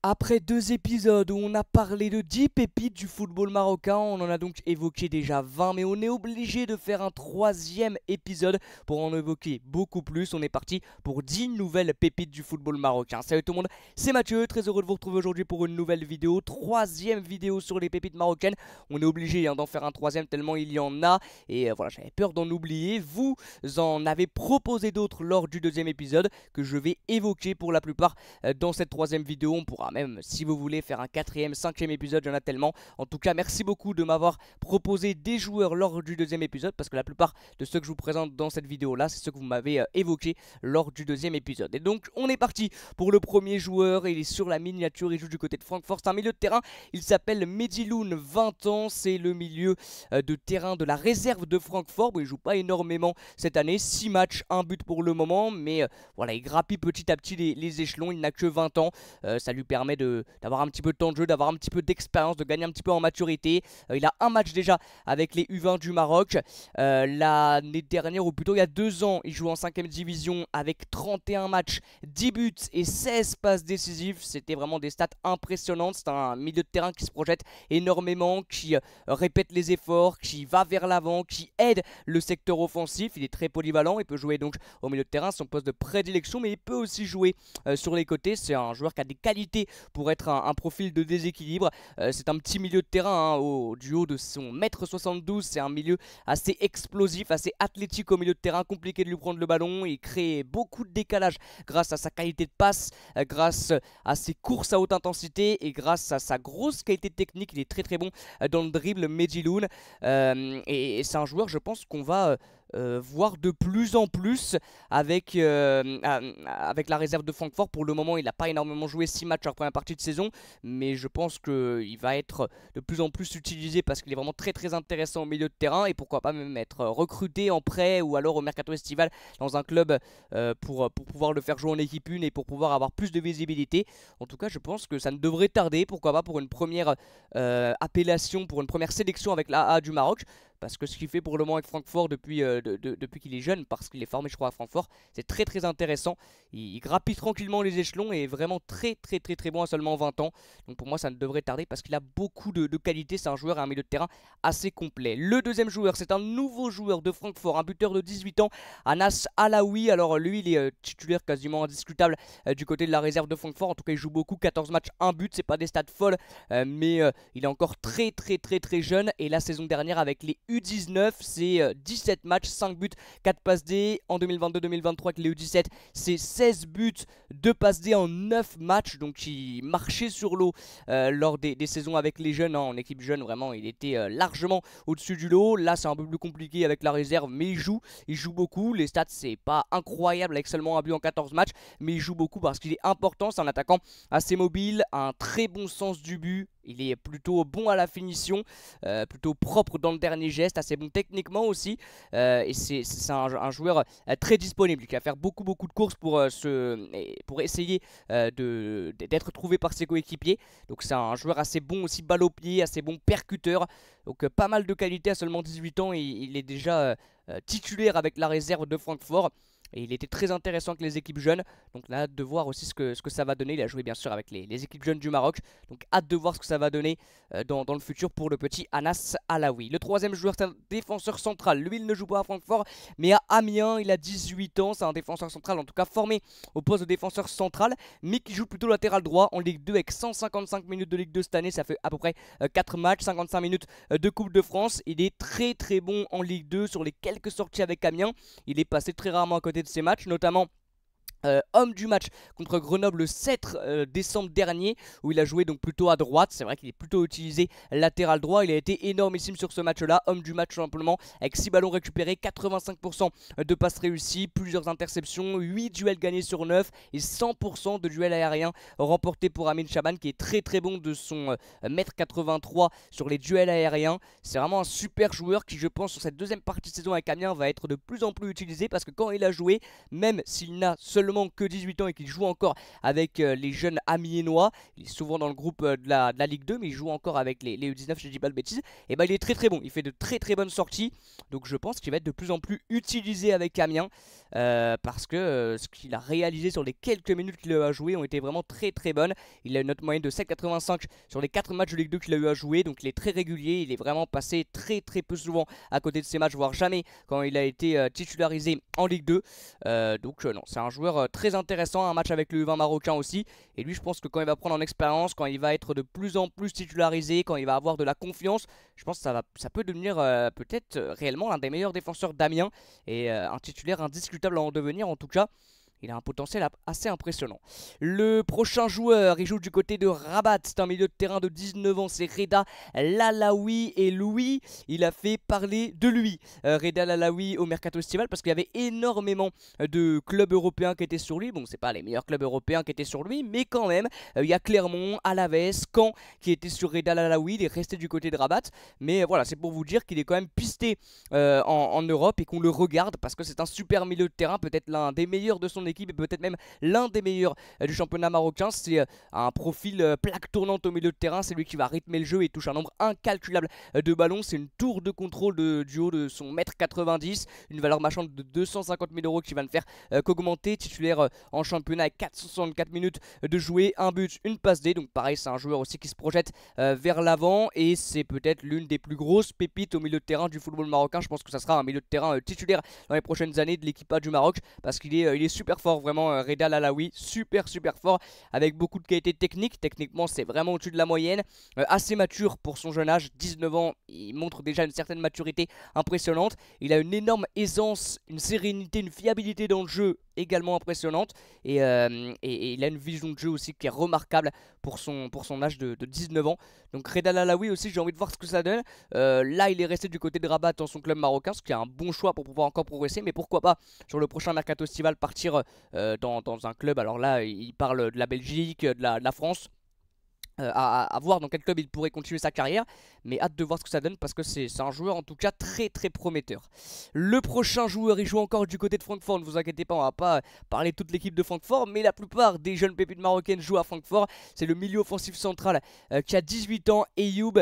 Après 2 épisodes où on a parlé de 10 pépites du football marocain, on en a donc évoqué déjà 20, mais on est obligé de faire un troisième épisode pour en évoquer beaucoup plus. On est parti pour 10 nouvelles pépites du football marocain. Salut tout le monde, c'est Mathieu, très heureux de vous retrouver aujourd'hui pour une nouvelle vidéo, troisième vidéo sur les pépites marocaines. On est obligé d'en faire un troisième tellement il y en a, et voilà, j'avais peur d'en oublier. Vous en avez proposé d'autres lors du deuxième épisode que je vais évoquer pour la plupart dans cette troisième vidéo. On pourra même, si vous voulez, faire un quatrième, cinquième épisode, il y en a tellement. En tout cas, merci beaucoup de m'avoir proposé des joueurs lors du deuxième épisode, parce que la plupart de ceux que je vous présente dans cette vidéo là, c'est ceux que vous m'avez évoqués lors du deuxième épisode. Et donc on est parti pour le premier joueur. Il est sur la miniature, il joue du côté de Francfort, c'est un milieu de terrain, il s'appelle Mediloun, 20 ans, c'est le milieu de terrain de la réserve de Francfort. Bon, il joue pas énormément cette année, 6 matchs, 1 but pour le moment, mais voilà, il grappille petit à petit les échelons. Il n'a que 20 ans, ça lui permet d'avoir un petit peu de temps de jeu, d'avoir un petit peu d'expérience, de gagner un petit peu en maturité. Il a un match déjà avec les U20 du Maroc. L'année dernière, ou plutôt il y a 2 ans, il joue en 5ème division avec 31 matchs, 10 buts et 16 passes décisives. C'était vraiment des stats impressionnantes. C'est un milieu de terrain qui se projette énormément, qui répète les efforts, qui va vers l'avant, qui aide le secteur offensif. Il est très polyvalent, il peut jouer donc au milieu de terrain, son poste de prédilection, mais il peut aussi jouer sur les côtés. C'est un joueur qui a des qualités pour être un profil de déséquilibre. C'est un petit milieu de terrain, du haut de son 1m72. C'est un milieu assez explosif, assez athlétique au milieu de terrain, compliqué de lui prendre le ballon. Il crée beaucoup de décalage grâce à sa qualité de passe, grâce à ses courses à haute intensité et grâce à sa grosse qualité technique. Il est très très bon dans le dribble, Mediloun. Et c'est un joueur, je pense, qu'on va voir de plus en plus avec la réserve de Francfort. Pour le moment, il n'a pas énormément joué, 6 matchs en première partie de saison, mais je pense qu'il va être de plus en plus utilisé parce qu'il est vraiment très très intéressant au milieu de terrain, et pourquoi pas même être recruté en prêt ou alors au mercato estival dans un club pour pouvoir le faire jouer en équipe 1 et pour pouvoir avoir plus de visibilité. En tout cas, je pense que ça ne devrait tarder, pourquoi pas pour une première appellation, pour une première sélection avec la A du Maroc. Parce que ce qu'il fait pour le moment avec Francfort depuis qu'il est jeune, parce qu'il est formé je crois à Francfort, c'est très très intéressant. Il grappille tranquillement les échelons et est vraiment très très très très bon à seulement 20 ans. Donc pour moi ça ne devrait tarder parce qu'il a beaucoup de qualité. C'est un joueur et un milieu de terrain assez complet. Le deuxième joueur, c'est un nouveau joueur de Francfort, un buteur de 18 ans, Anas Alaoui. Alors lui il est titulaire quasiment indiscutable du côté de la réserve de Francfort. En tout cas il joue beaucoup, 14 matchs, 1 but, c'est pas des stats folles, mais il est encore très très très très jeune. Et la saison dernière avec les U19, c'est 17 matchs, 5 buts, 4 passes D. En 2022-2023 avec les U17, c'est 16 buts, 2 passes D en 9 matchs. Donc il marchait sur l'eau lors des saisons avec les jeunes, en équipe jeune. Vraiment il était largement au-dessus du lot. Là c'est un peu plus compliqué avec la réserve, mais il joue beaucoup. Les stats c'est pas incroyable avec seulement un but en 14 matchs, mais il joue beaucoup parce qu'il est important. C'est un attaquant assez mobile, un très bon sens du but. Il est plutôt bon à la finition, plutôt propre dans le dernier geste, assez bon techniquement aussi. Et c'est un joueur très disponible qui va faire beaucoup de courses pour essayer d'être trouvé par ses coéquipiers. Donc c'est un joueur assez bon aussi balle au pied, assez bon percuteur. Donc pas mal de qualité à seulement 18 ans, et il est déjà titulaire avec la réserve de Francfort. Et il était très intéressant avec les équipes jeunes. Donc là, hâte de voir aussi ce que ça va donner. Il a joué bien sûr avec les équipes jeunes du Maroc. Donc hâte de voir ce que ça va donner dans le futur pour le petit Anas Alaoui. Le troisième joueur, c'est un défenseur central. Lui, il ne joue pas à Francfort, mais à Amiens. Il a 18 ans. C'est un défenseur central, en tout cas formé au poste de défenseur central, mais qui joue plutôt latéral droit en Ligue 2 avec 155 minutes de Ligue 2 cette année. Ça fait à peu près 4 matchs, 55 minutes de Coupe de France. Il est très très bon en Ligue 2 sur les quelques sorties avec Amiens. Il est passé très rarement à côté de ces matchs, notamment homme du match contre Grenoble le 7 décembre dernier, où il a joué donc plutôt à droite. C'est vrai qu'il est plutôt utilisé latéral droit. Il a été énormissime sur ce match là, homme du match tout simplement, avec 6 ballons récupérés, 85% de passes réussies, plusieurs interceptions, 8 duels gagnés sur 9 et 100% de duels aériens remportés pour Amine Chaban, qui est très très bon de son 1m83 sur les duels aériens. C'est vraiment un super joueur qui, je pense, sur cette deuxième partie de saison avec Amiens va être de plus en plus utilisé, parce que quand il a joué, même s'il n'a seulement seulement que 18 ans et qu'il joue encore avec les jeunes amiénois. Il est souvent dans le groupe de la Ligue 2, mais il joue encore avec les U19, je dis pas de bêtises. Et bah il est très très bon, il fait de très très bonnes sorties. Donc je pense qu'il va être de plus en plus utilisé avec Amiens. Parce que ce qu'il a réalisé sur les quelques minutes qu'il a joué ont été vraiment très très bonnes. Il a une note moyenne de 7,85 sur les 4 matchs de Ligue 2 qu'il a eu à jouer. Donc il est très régulier, il est vraiment passé très très peu souvent à côté de ses matchs, voire jamais quand il a été titularisé en Ligue 2. Donc non, c'est un joueur très intéressant, un match avec le U20 marocain aussi. Et lui je pense que quand il va prendre en expérience, quand il va être de plus en plus titularisé, quand il va avoir de la confiance, je pense que ça peut devenir peut-être réellement l'un des meilleurs défenseurs d'Amiens. Et un titulaire indiscutable à en devenir en tout cas. Il a un potentiel assez impressionnant. Le prochain joueur, il joue du côté de Rabat. C'est un milieu de terrain de 19 ans. C'est Reda Lalaoui. Et Louis, il a fait parler de lui. Reda Lalaoui au mercato estival parce qu'il y avait énormément de clubs européens qui étaient sur lui. Bon, c'est pas les meilleurs clubs européens qui étaient sur lui, mais quand même, il y a Clermont, Alaves, Caen qui étaient sur Reda Lalaoui. Il est resté du côté de Rabat. Mais voilà, c'est pour vous dire qu'il est quand même pisté en Europe et qu'on le regarde parce que c'est un super milieu de terrain, peut-être l'un des meilleurs de son équipe et peut-être même l'un des meilleurs du championnat marocain. C'est un profil plaque tournante au milieu de terrain, c'est lui qui va rythmer le jeu et touche un nombre incalculable de ballons. C'est une tour de contrôle du haut de son 1m90, une valeur marchande de 250 000 € qui va ne faire qu'augmenter. Titulaire en championnat avec 464 minutes de jouer, un but, une passe D. Donc pareil, c'est un joueur aussi qui se projette vers l'avant et c'est peut-être l'une des plus grosses pépites au milieu de terrain du football marocain. Je pense que ça sera un milieu de terrain titulaire dans les prochaines années de l'équipe A du Maroc parce qu'il est super fort, vraiment. Reda Lalaoui, super fort, avec beaucoup de qualité technique. Techniquement c'est vraiment au-dessus de la moyenne, assez mature pour son jeune âge, 19 ans. Il montre déjà une certaine maturité impressionnante. Il a une énorme aisance, une sérénité, une fiabilité dans le jeu également impressionnante. Et il a une vision de jeu aussi qui est remarquable pour son âge de 19 ans. Donc Reda Lalaoui aussi, j'ai envie de voir ce que ça donne. Là il est resté du côté de Rabat dans son club marocain, ce qui est un bon choix pour pouvoir encore progresser. Mais pourquoi pas sur le prochain mercato estival partir dans un club. Alors là il parle de la Belgique, de la France. À voir dans quel club il pourrait continuer sa carrière, mais hâte de voir ce que ça donne parce que c'est un joueur en tout cas très prometteur. Le prochain joueur, il joue encore du côté de Francfort, ne vous inquiétez pas, on va pas parler de toute l'équipe de Francfort, mais la plupart des jeunes pépites marocaines jouent à Francfort. C'est le milieu offensif central qui a 18 ans, Ayoub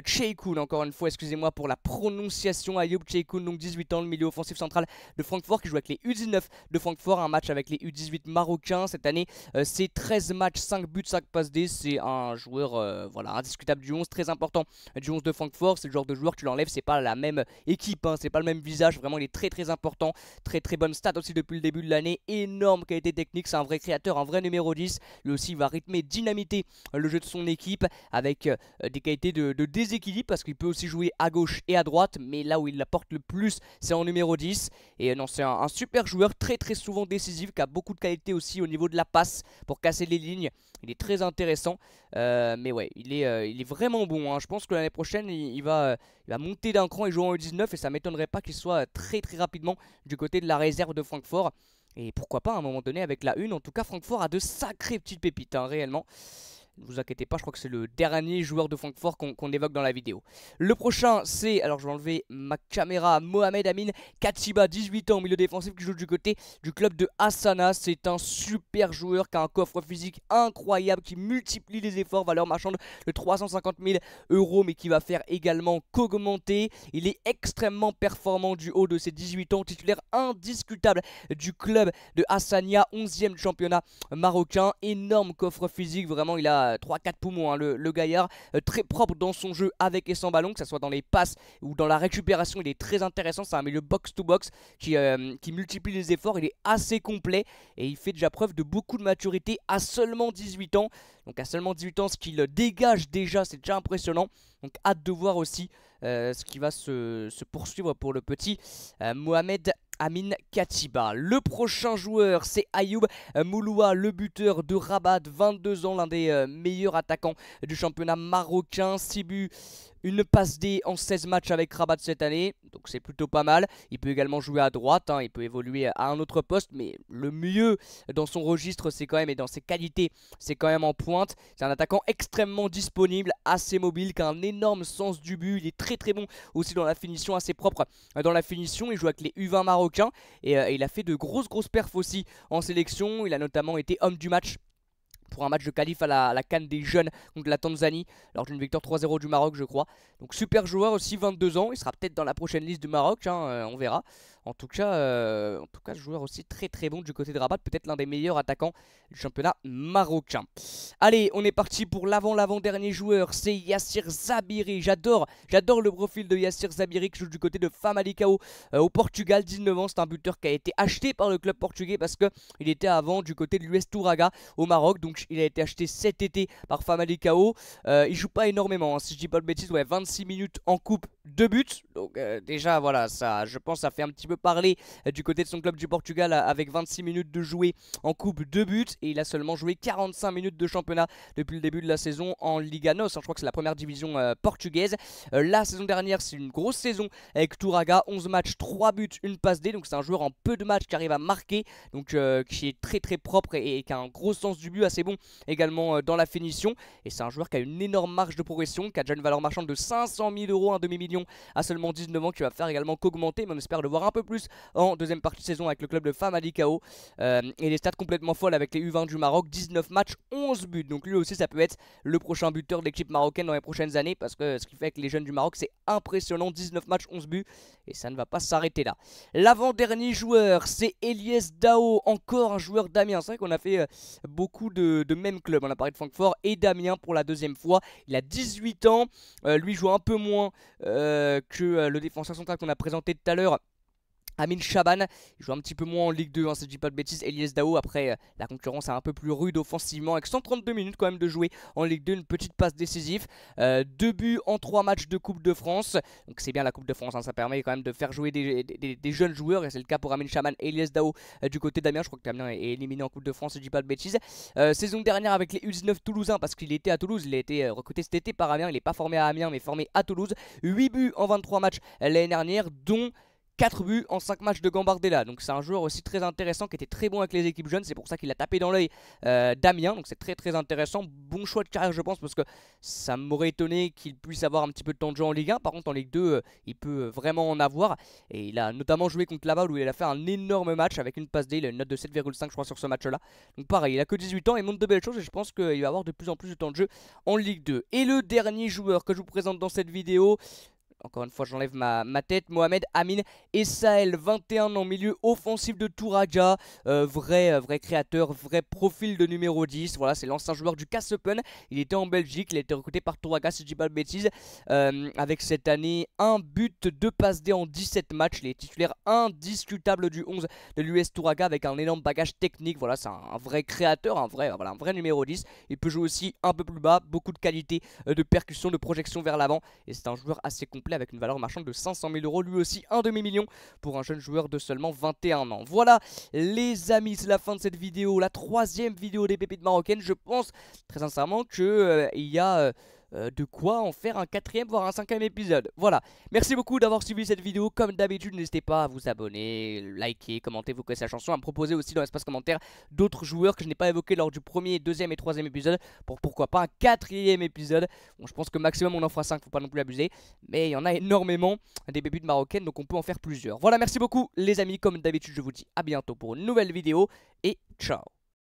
Cheikoun, encore une fois excusez-moi pour la prononciation. Ayoub Cheikoun, donc 18 ans, le milieu offensif central de Francfort qui joue avec les U19 de Francfort, un match avec les U18 marocains cette année. C'est 13 matchs, 5 buts, 5 passes D, c'est un joueur voilà, indiscutable du 11, très important du 11 de Francfort. C'est le genre de joueur, tu l'enlèves, c'est pas la même équipe, hein, c'est pas le même visage, vraiment il est très important, très bonne stat aussi depuis le début de l'année, énorme qualité technique, c'est un vrai créateur, un vrai numéro 10. Lui aussi il va rythmer, dynamiter le jeu de son équipe avec des qualités de déséquilibre parce qu'il peut aussi jouer à gauche et à droite, mais là où il l'apporte le plus c'est en numéro 10. Et non, c'est un super joueur, très souvent décisif, qui a beaucoup de qualité aussi au niveau de la passe pour casser les lignes. Il est très intéressant, mais ouais, il est vraiment bon, hein. Je pense que l'année prochaine, il va monter d'un cran et jouer en U19 et ça m'étonnerait pas qu'il soit très rapidement du côté de la réserve de Francfort. Et pourquoi pas à un moment donné avec la une. En tout cas, Francfort a de sacrées petites pépites, hein, réellement. Ne vous inquiétez pas, je crois que c'est le dernier joueur de Francfort qu'on évoque dans la vidéo. Le prochain, c'est, alors je vais enlever ma caméra, Mohamed Amin Katiba, 18 ans, milieu défensif qui joue du côté du club de Hassana. C'est un super joueur qui a un coffre physique incroyable, qui multiplie les efforts, valeur marchande de 350 000 €, mais qui va faire également qu'augmenter. Il est extrêmement performant du haut de ses 18 ans, titulaire indiscutable du club de Hassania, 11e du championnat marocain. Énorme coffre physique, vraiment il a 3-4 poumons, hein, le gaillard, très propre dans son jeu avec et sans ballon, que ce soit dans les passes ou dans la récupération. Il est très intéressant, c'est un milieu box-to-box qui multiplie les efforts. Il est assez complet et il fait déjà preuve de beaucoup de maturité à seulement 18 ans. Donc à seulement 18 ans, ce qu'il dégage déjà, c'est déjà impressionnant. Donc hâte de voir aussi ce qui va se poursuivre pour le petit Mohamed Amin Katiba. Le prochain joueur, c'est Ayoub Mouloua, le buteur de Rabat, 22 ans, l'un des meilleurs attaquants du championnat marocain. 6 buts, une passe D en 16 matchs avec Rabat cette année, donc c'est plutôt pas mal. Il peut également jouer à droite, hein, il peut évoluer à un autre poste, mais le mieux dans son registre c'est quand même, et dans ses qualités, c'est quand même en pointe. C'est un attaquant extrêmement disponible, assez mobile, qui a un énorme sens du but. Il est très très bon aussi dans la finition, assez propre dans la finition. Il joue avec les U20 marocains et il a fait de grosses perfs aussi en sélection. Il a notamment été homme du match pour un match de qualif à la CAN des jeunes contre la Tanzanie lors d'une victoire 3-0 du Maroc, je crois. Donc super joueur aussi, 22 ans. Il sera peut-être dans la prochaine liste du Maroc, hein, on verra. En tout cas, joueur aussi très très bon du côté de Rabat, peut-être l'un des meilleurs attaquants du championnat marocain. Allez, on est parti pour l'avant-dernier joueur, c'est Yassir Zabiri. J'adore le profil de Yassir Zabiri qui joue du côté de Famalicão au Portugal, 19 ans. C'est un buteur qui a été acheté par le club portugais parce qu'il était avant du côté de l'US Touraga au Maroc. Donc il a été acheté cet été par Famalicão. Il joue pas énormément, hein, si je dis pas de bêtises, ouais, 26 minutes en coupe, 2 buts. Donc déjà voilà, ça, je pense ça fait un petit peu parler du côté de son club du Portugal avec 26 minutes de jouer en coupe, 2 buts. Et il a seulement joué 45 minutes de championnat depuis le début de la saison en Liga NOS, hein, je crois que c'est la première division portugaise. La saison dernière c'est une grosse saison avec Touraga, 11 matchs, 3 buts, une passe D. Donc c'est un joueur en peu de matchs qui arrive à marquer, donc qui est très très propre et qui a un gros sens du but, assez bon également dans la finition. Et c'est un joueur qui a une énorme marge de progression, qui a déjà une valeur marchande de 500 000 €, un demi-million à seulement 19 ans, qui va faire également qu'augmenter, mais on espère le voir un peu plus en deuxième partie de saison avec le club de Famalicão. Et les stats complètement folles avec les U20 du Maroc, 19 matchs, 11 buts. Donc lui aussi ça peut être le prochain buteur de l'équipe marocaine dans les prochaines années, parce que ce qu'il fait avec les jeunes du Maroc c'est impressionnant, 19 matchs, 11 buts, et ça ne va pas s'arrêter là. L'avant-dernier joueur c'est Eliès Dao, encore un joueur d'Amiens. C'est vrai qu'on a fait beaucoup de même club, on a parlé de Francfort et d'Amiens pour la deuxième fois. Il a 18 ans, lui joue un peu moins que le défenseur central qu'on a présenté tout à l'heure, Amine Chaban. Il joue un petit peu moins en Ligue 2, hein, si je dis pas de bêtises. Eliès Dao, après la concurrence est un peu plus rude offensivement, avec 132 minutes quand même de jouer en Ligue 2, une petite passe décisive, 2 buts en 3 matchs de Coupe de France. Donc c'est bien la Coupe de France, hein, ça permet quand même de faire jouer des jeunes joueurs, et c'est le cas pour Amine Chaban et Eliès Dao du côté d'Amiens. Je crois que Amiens est éliminé en Coupe de France, si je dis pas de bêtises. Saison dernière avec les U19 toulousains, parce qu'il était à Toulouse, il a été recruté cet été par Amiens, il n'est pas formé à Amiens mais formé à Toulouse. 8 buts en 23 matchs l'année dernière, dont 4 buts en 5 matchs de Gambardella. Donc c'est un joueur aussi très intéressant, qui était très bon avec les équipes jeunes. C'est pour ça qu'il a tapé dans l'œil d'Amiens. Donc c'est très très intéressant. Bon choix de carrière je pense, parce que ça m'aurait étonné qu'il puisse avoir un petit peu de temps de jeu en Ligue 1. Par contre en Ligue 2 il peut vraiment en avoir. Et il a notamment joué contre Laval où il a fait un énorme match avec une passe D. Il a une note de 7,5 je crois sur ce match là. Donc pareil, il a que 18 ans et montre de belles choses. Et je pense qu'il va avoir de plus en plus de temps de jeu en Ligue 2. Et le dernier joueur que je vous présente dans cette vidéo, encore une fois j'enlève ma tête, Mohamed Amin Essaël, 21 ans, milieu offensif de Touraga, vrai créateur, vrai profil de numéro 10. Voilà, c'est l'ancien joueur du Kassel. Il était en Belgique, il a été recruté par Touraga si je dis pas de bêtises, avec cette année 1 but, 2 passes D en 17 matchs. Il est titulaire indiscutable du 11 de l'US Touraga avec un énorme bagage technique. Voilà, c'est un vrai créateur, un vrai numéro 10. Il peut jouer aussi un peu plus bas, beaucoup de qualité de percussion, de projection vers l'avant, et c'est un joueur assez complet avec une valeur marchande de 500 000 €, lui aussi un demi-million pour un jeune joueur de seulement 21 ans. Voilà les amis, c'est la fin de cette vidéo, la 3e vidéo des pépites marocaines. Je pense très sincèrement que il y a de quoi en faire un 4e voire un 5e épisode. Voilà, merci beaucoup d'avoir suivi cette vidéo. Comme d'habitude n'hésitez pas à vous abonner, liker, commenter, vous connaissez la chanson, à me proposer aussi dans l'espace commentaire d'autres joueurs que je n'ai pas évoqués lors du 1er, 2e et 3e épisode, pour pourquoi pas un 4e épisode. Bon, je pense que maximum on en fera 5, faut pas non plus abuser, mais il y en a énormément des pépites marocaines, donc on peut en faire plusieurs. Voilà, merci beaucoup les amis, comme d'habitude je vous dis à bientôt pour une nouvelle vidéo et ciao.